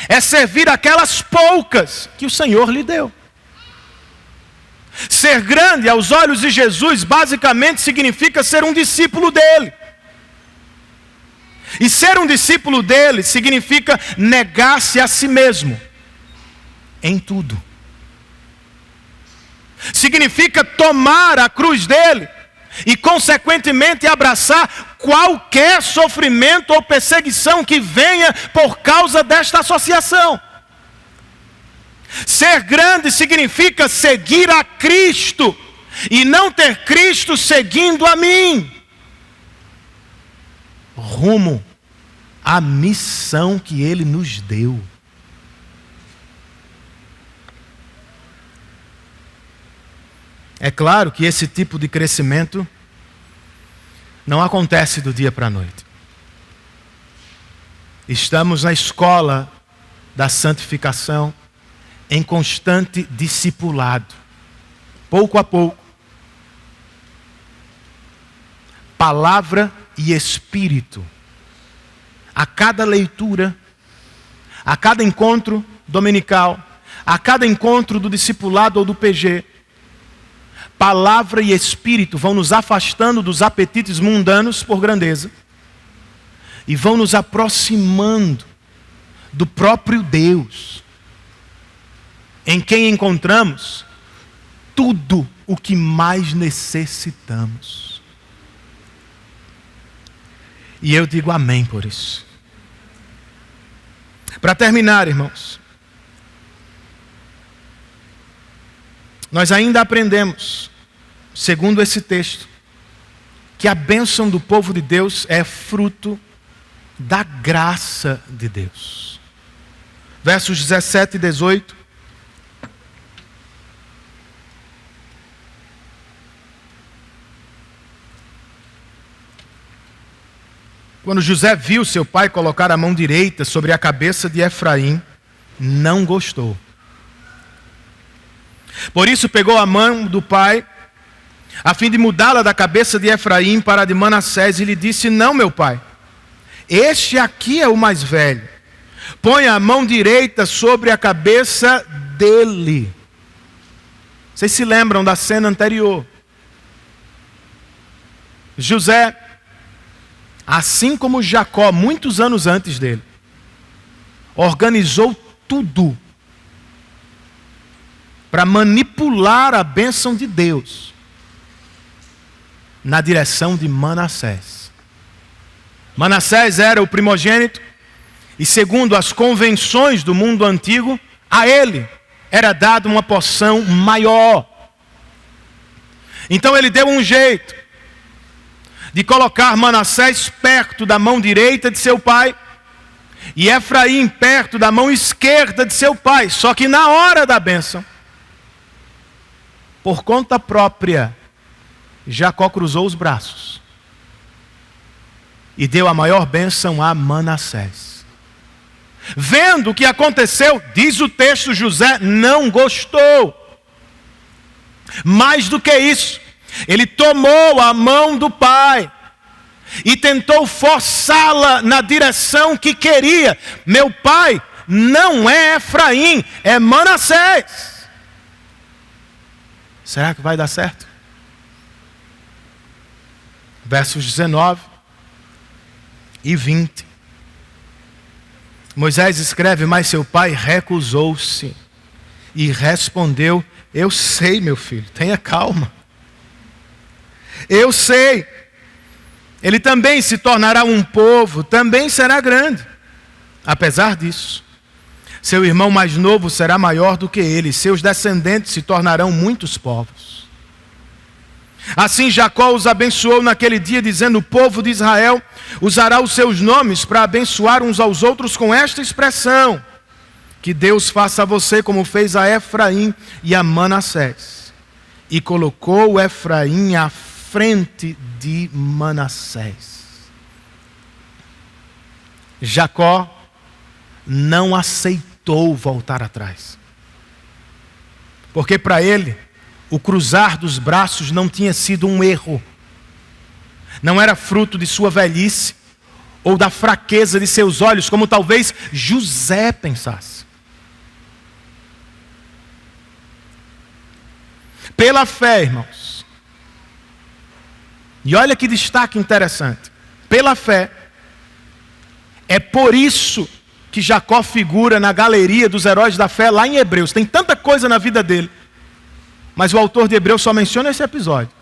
é servir aquelas poucas que o Senhor lhe deu. Ser grande aos olhos de Jesus basicamente significa ser um discípulo dele. E ser um discípulo dele significa negar-se a si mesmo em tudo. Significa tomar a cruz dele e consequentemente abraçar qualquer sofrimento ou perseguição que venha por causa desta associação. Ser grande significa seguir a Cristo e não ter Cristo seguindo a mim, rumo à missão que Ele nos deu. É claro que esse tipo de crescimento não acontece do dia para a noite. Estamos na escola da santificação, em constante discipulado, pouco a pouco, palavra e espírito, a cada leitura, a cada encontro dominical, a cada encontro do discipulado ou do PG, palavra e espírito vão nos afastando dos apetites mundanos por grandeza e vão nos aproximando do próprio Deus, em quem encontramos tudo o que mais necessitamos. E eu digo amém por isso. Para terminar, irmãos, nós ainda aprendemos, segundo esse texto, que a bênção do povo de Deus é fruto da graça de Deus. Versos 17 e 18. Quando José viu seu pai colocar a mão direita sobre a cabeça de Efraim, não gostou. Por isso pegou a mão do pai, a fim de mudá-la da cabeça de Efraim para a de Manassés, e lhe disse: não, meu pai, este aqui é o mais velho, põe a mão direita sobre a cabeça dele. Vocês se lembram da cena anterior? José, assim como Jacó, muitos anos antes dele, organizou tudo para manipular a bênção de Deus na direção de Manassés. Manassés era o primogênito e, segundo as convenções do mundo antigo, a ele era dada uma porção maior. Então ele deu um jeito de colocar Manassés perto da mão direita de seu pai e Efraim perto da mão esquerda de seu pai. Só que na hora da bênção, por conta própria, Jacó cruzou os braços e deu a maior bênção a Manassés. Vendo o que aconteceu, diz o texto, José não gostou. Mais do que isso, ele tomou a mão do pai e tentou forçá-la na direção que queria. Meu pai não é Efraim, é Manassés. Será que vai dar certo? Versos 19 e 20. Moisés escreve, mas seu pai recusou-se e respondeu, eu sei, meu filho, tenha calma. Eu sei. Ele também se tornará um povo, também será grande. Apesar disso, seu irmão mais novo será maior do que ele, seus descendentes se tornarão muitos povos. Assim Jacó os abençoou naquele dia, dizendo, o povo de Israel usará os seus nomes para abençoar uns aos outros com esta expressão, que Deus faça a você como fez a Efraim e a Manassés. E colocou Efraim à frente de Manassés. Jacó não aceitou voltar atrás. Porque para ele, o cruzar dos braços não tinha sido um erro. Não era fruto de sua velhice ou da fraqueza de seus olhos, como talvez José pensasse. Pela fé, irmãos. E olha que destaque interessante. Pela fé, é por isso que Jacó figura na galeria dos heróis da fé lá em Hebreus. Tem tanta coisa na vida dele, mas o autor de Hebreus só menciona esse episódio.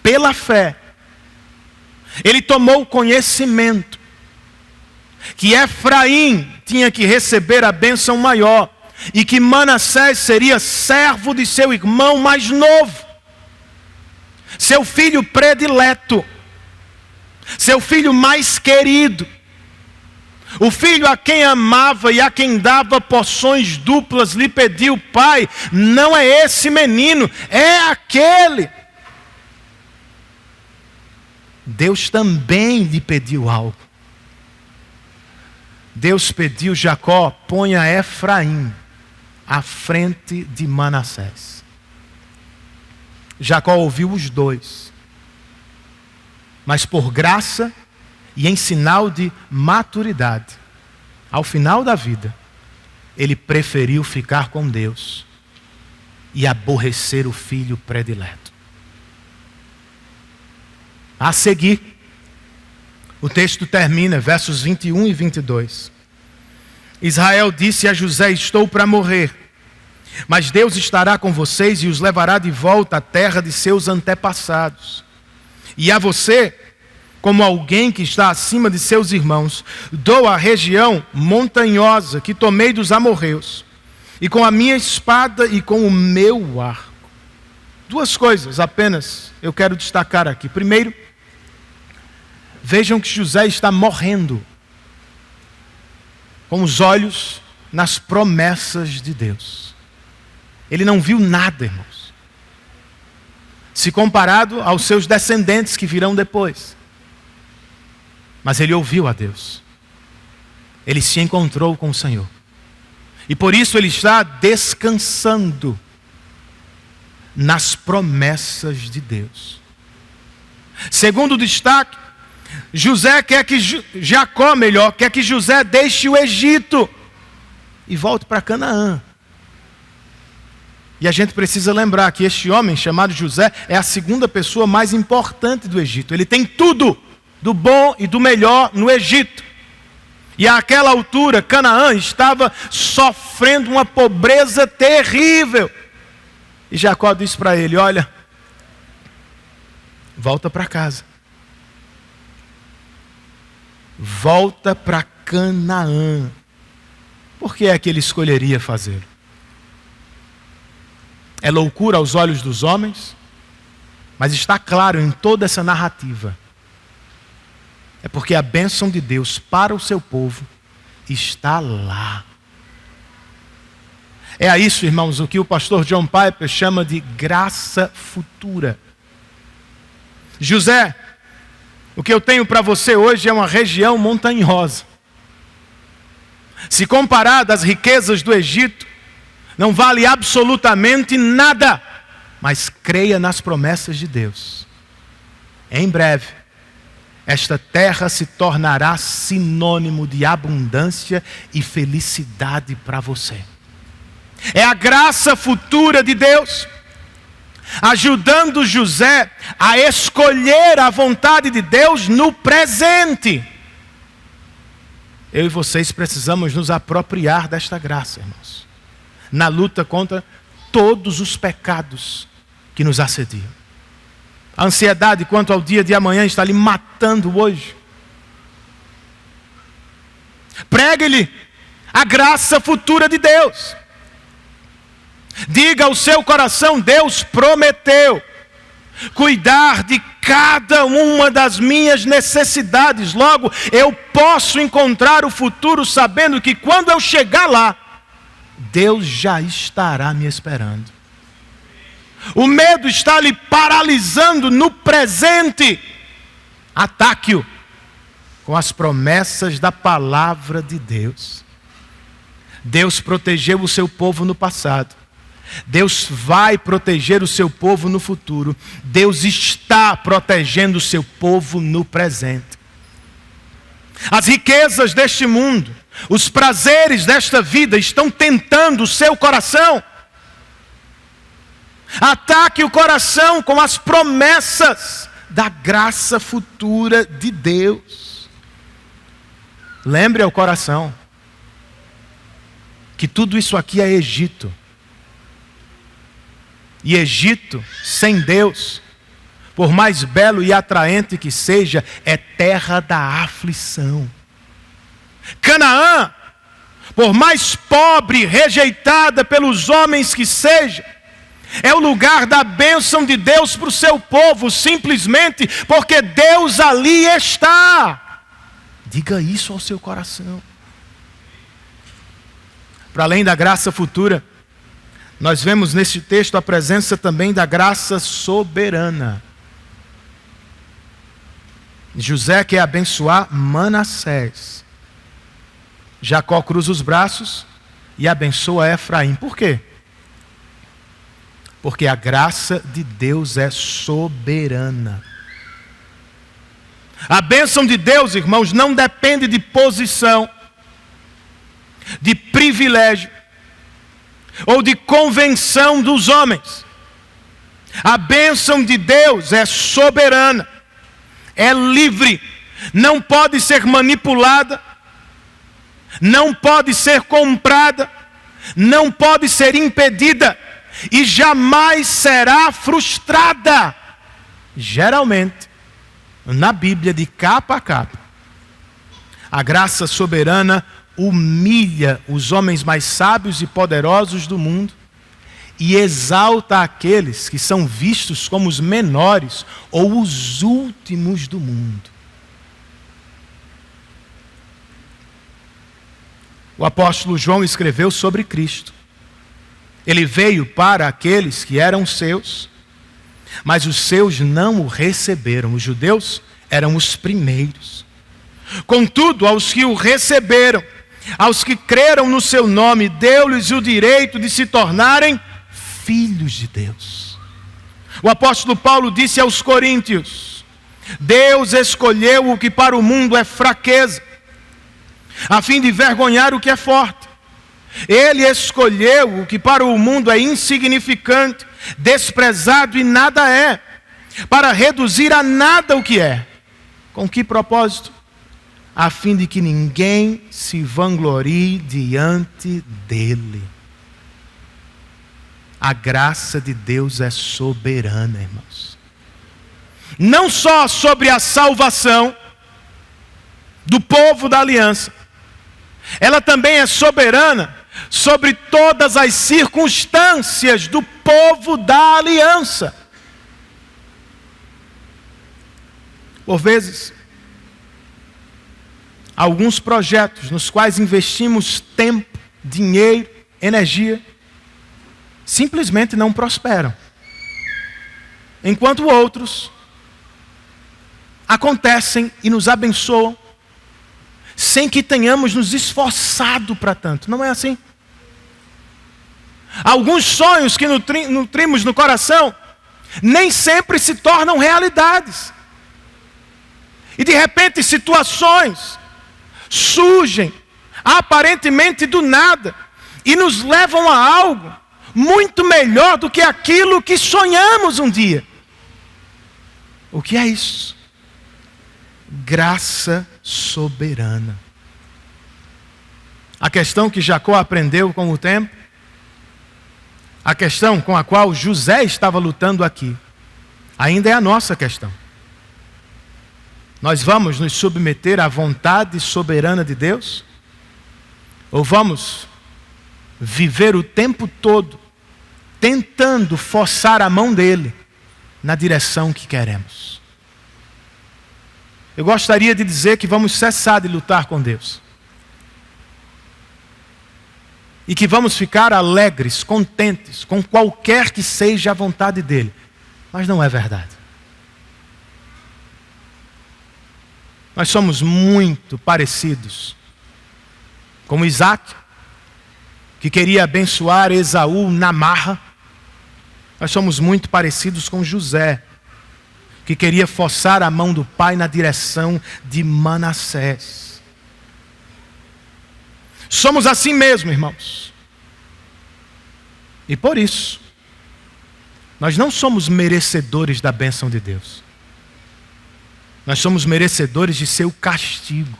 Pela fé, ele tomou conhecimento que Efraim tinha que receber a bênção maior e que Manassés seria servo de seu irmão mais novo, seu filho predileto, seu filho mais querido, o filho a quem amava e a quem dava porções duplas, lhe pediu, pai, não é esse menino, é aquele. Deus também lhe pediu algo. Deus pediu, Jacó, ponha Efraim à frente de Manassés. Jacó ouviu os dois, mas por graça e em sinal de maturidade, ao final da vida, ele preferiu ficar com Deus e aborrecer o filho predileto. A seguir, o texto termina, versos 21 e 22. Israel disse a José, estou para morrer, mas Deus estará com vocês e os levará de volta à terra de seus antepassados. E a você, como alguém que está acima de seus irmãos, dou a região montanhosa que tomei dos amorreus, e com a minha espada e com o meu arco. Duas coisas apenas eu quero destacar aqui. Primeiro, vejam que José está morrendo com os olhos nas promessas de Deus. Ele não viu nada, irmãos, se comparado aos seus descendentes que virão depois. Mas ele ouviu a Deus. Ele se encontrou com o Senhor. E por isso ele está descansando nas promessas de Deus. Segundo destaque, Jacó quer que José deixe o Egito e volte para Canaã. E a gente precisa lembrar que este homem chamado José é a segunda pessoa mais importante do Egito. Ele tem tudo do bom e do melhor no Egito. E àquela altura, Canaã estava sofrendo uma pobreza terrível. E Jacó disse para ele: olha, volta para casa. Volta para Canaã. Por que é que ele escolheria fazê-lo? É loucura aos olhos dos homens, mas está claro em toda essa narrativa. É porque a bênção de Deus para o seu povo está lá. É a isso, irmãos, o que o pastor John Piper chama de graça futura. José, o que eu tenho para você hoje é uma região montanhosa. Se comparado às riquezas do Egito, não vale absolutamente nada, mas creia nas promessas de Deus. Em breve, esta terra se tornará sinônimo de abundância e felicidade para você. É a graça futura de Deus, ajudando José a escolher a vontade de Deus no presente. Eu e vocês precisamos nos apropriar desta graça, irmãos, na luta contra todos os pecados que nos assediam. A ansiedade quanto ao dia de amanhã está lhe matando hoje. Pregue-lhe a graça futura de Deus. Diga ao seu coração: Deus prometeu cuidar de cada uma das minhas necessidades. Logo, eu posso encontrar o futuro sabendo que quando eu chegar lá, Deus já estará me esperando. O medo está lhe paralisando no presente. Ataque-o com as promessas da palavra de Deus. Deus protegeu o seu povo no passado. Deus vai proteger o seu povo no futuro. Deus está protegendo o seu povo no presente. As riquezas deste mundo, os prazeres desta vida estão tentando o seu coração. Ataque o coração com as promessas da graça futura de Deus. Lembre ao coração que tudo isso aqui é Egito. E Egito, sem Deus, por mais belo e atraente que seja, é terra da aflição. Canaã, por mais pobre e rejeitada pelos homens que seja, é o lugar da bênção de Deus para o seu povo, simplesmente porque Deus ali está. Diga isso ao seu coração. Para além da graça futura, nós vemos neste texto a presença também da graça soberana. José quer abençoar Manassés. Jacó cruza os braços e abençoa Efraim. Por quê? Porque a graça de Deus é soberana. A bênção de Deus, irmãos, não depende de posição, de privilégio ou de convenção dos homens. A bênção de Deus é soberana, é livre, não pode ser manipulada, não pode ser comprada, não pode ser impedida e jamais será frustrada. Geralmente, na Bíblia, de capa a capa, a graça soberana humilha os homens mais sábios e poderosos do mundo e exalta aqueles que são vistos como os menores ou os últimos do mundo. O apóstolo João escreveu sobre Cristo. Ele veio para aqueles que eram seus, mas os seus não o receberam. Os judeus eram os primeiros. Contudo, aos que o receberam, aos que creram no seu nome, deu-lhes o direito de se tornarem filhos de Deus. O apóstolo Paulo disse aos coríntios: Deus escolheu o que para o mundo é fraqueza, a fim de envergonhar o que é forte. Ele escolheu o que para o mundo é insignificante, desprezado e nada é, para reduzir a nada o que é. Com que propósito? A fim de que ninguém se vanglorie diante dele. A graça de Deus é soberana, irmãos. Não só sobre a salvação do povo da aliança, ela também é soberana sobre todas as circunstâncias do povo da aliança. Por vezes, alguns projetos nos quais investimos tempo, dinheiro, energia, simplesmente não prosperam. Enquanto outros acontecem e nos abençoam, sem que tenhamos nos esforçado para tanto. Não é assim? Alguns sonhos que nutrimos no coração nem sempre se tornam realidades. E de repente situações surgem aparentemente do nada e nos levam a algo muito melhor do que aquilo que sonhamos um dia. O que é isso? Graça soberana. A questão que Jacó aprendeu com o tempo, a questão com a qual José estava lutando aqui, ainda é a nossa questão. Nós vamos nos submeter à vontade soberana de Deus? Ou vamos viver o tempo todo tentando forçar a mão dele na direção que queremos? Eu gostaria de dizer que vamos cessar de lutar com Deus. E que vamos ficar alegres, contentes com qualquer que seja a vontade dele. Mas não é verdade. Nós somos muito parecidos com Isaac, que queria abençoar Esaú na marra. Nós somos muito parecidos com José, que queria forçar a mão do pai na direção de Manassés. Somos assim mesmo, irmãos. E por isso, nós não somos merecedores da bênção de Deus. Nós somos merecedores de seu castigo.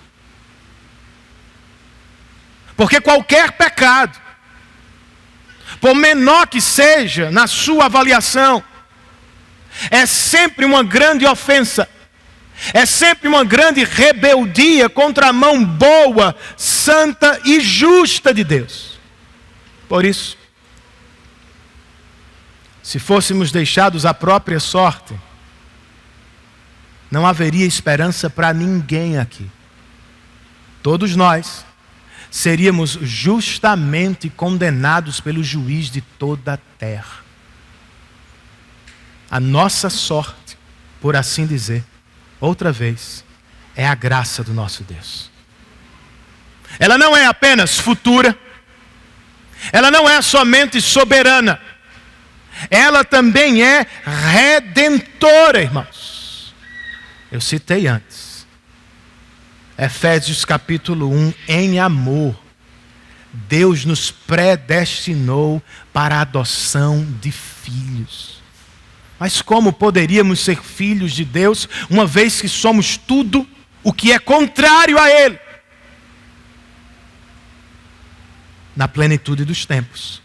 Porque qualquer pecado, por menor que seja na sua avaliação, é sempre uma grande ofensa, é sempre uma grande rebeldia contra a mão boa, santa e justa de Deus. Por isso, se fôssemos deixados à própria sorte, não haveria esperança para ninguém aqui. Todos nós seríamos justamente condenados pelo juiz de toda a terra. A nossa sorte, por assim dizer, outra vez, é a graça do nosso Deus. Ela não é apenas futura, ela não é somente soberana, ela também é redentora, irmãos. Eu citei antes, Efésios capítulo 1, em amor, Deus nos predestinou para a adoção de filhos. Mas como poderíamos ser filhos de Deus, uma vez que somos tudo o que é contrário a Ele? Na plenitude dos tempos,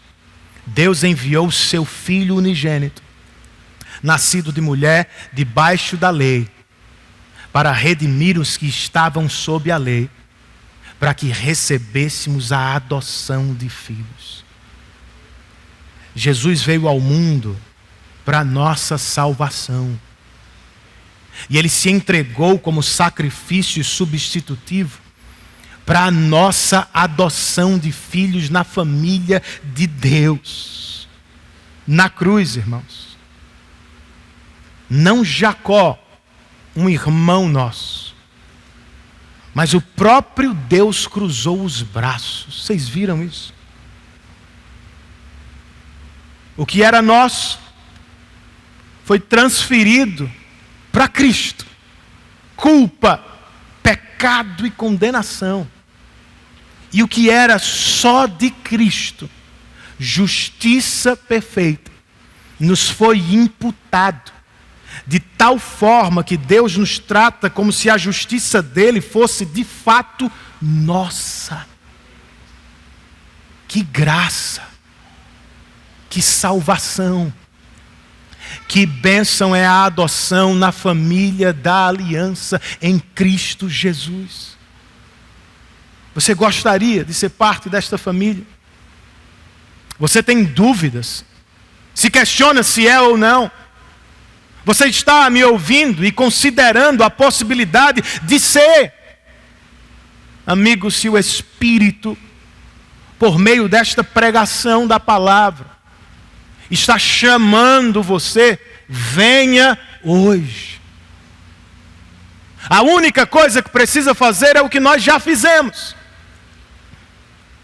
Deus enviou o seu Filho unigênito, nascido de mulher, debaixo da lei, para redimir os que estavam sob a lei, para que recebêssemos a adoção de filhos. Jesus veio ao mundo para a nossa salvação. E Ele se entregou como sacrifício substitutivo para a nossa adoção de filhos na família de Deus. Na cruz, irmãos. Não Jacó, um irmão nosso, mas o próprio Deus cruzou os braços. Vocês viram isso? O que era nosso foi transferido para Cristo. culpa, pecado e condenação. E o que era só de Cristo, justiça perfeita, nos foi imputado, de tal forma que Deus nos trata como se a justiça dele fosse de fato nossa. Que graça, que salvação, que bênção é a adoção na família da aliança em Cristo Jesus. Você gostaria de ser parte desta família? Você tem dúvidas? Se questiona se é ou não? Você está me ouvindo e considerando a possibilidade de ser? Amigo, se o Espírito, por meio desta pregação da palavra, está chamando você, venha hoje. A única coisa que precisa fazer é o que nós já fizemos: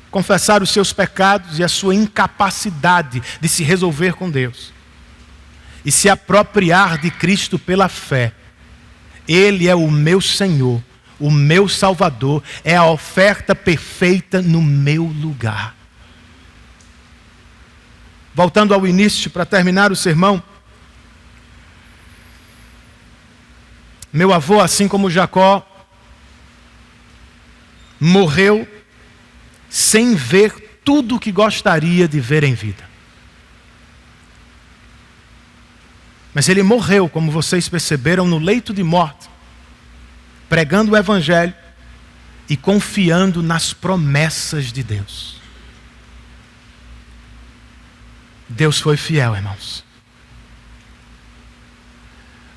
confessar os seus pecados e a sua incapacidade de se resolver com Deus, e se apropriar de Cristo pela fé. Ele é o meu Senhor, o meu Salvador, é a oferta perfeita no meu lugar. Voltando ao início, para terminar o sermão, meu avô, assim como Jacó, morreu sem ver tudo o que gostaria de ver em vida. Mas ele morreu, como vocês perceberam, no leito de morte, pregando o Evangelho e confiando nas promessas de Deus. Deus foi fiel, irmãos.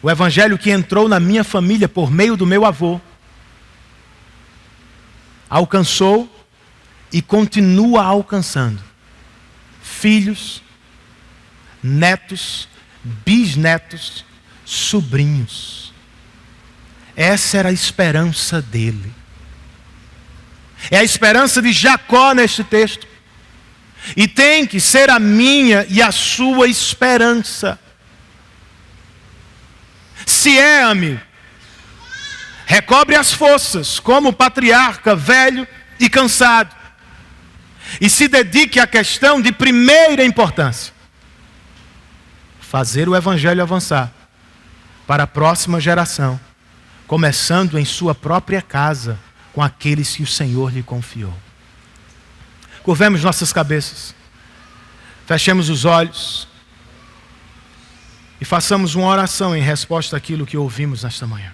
O Evangelho que entrou na minha família por meio do meu avô, alcançou e continua alcançando filhos, netos, bisnetos, sobrinhos. Essa era a esperança dele. É a esperança de Jacó neste texto. E tem que ser a minha e a sua esperança. Se é, amigo, recobre as forças como patriarca velho e cansado, e se dedique à questão de primeira importância: fazer o Evangelho avançar para a próxima geração, começando em sua própria casa, com aqueles que o Senhor lhe confiou. Curvemos nossas cabeças, fechemos os olhos e façamos uma oração em resposta àquilo que ouvimos nesta manhã.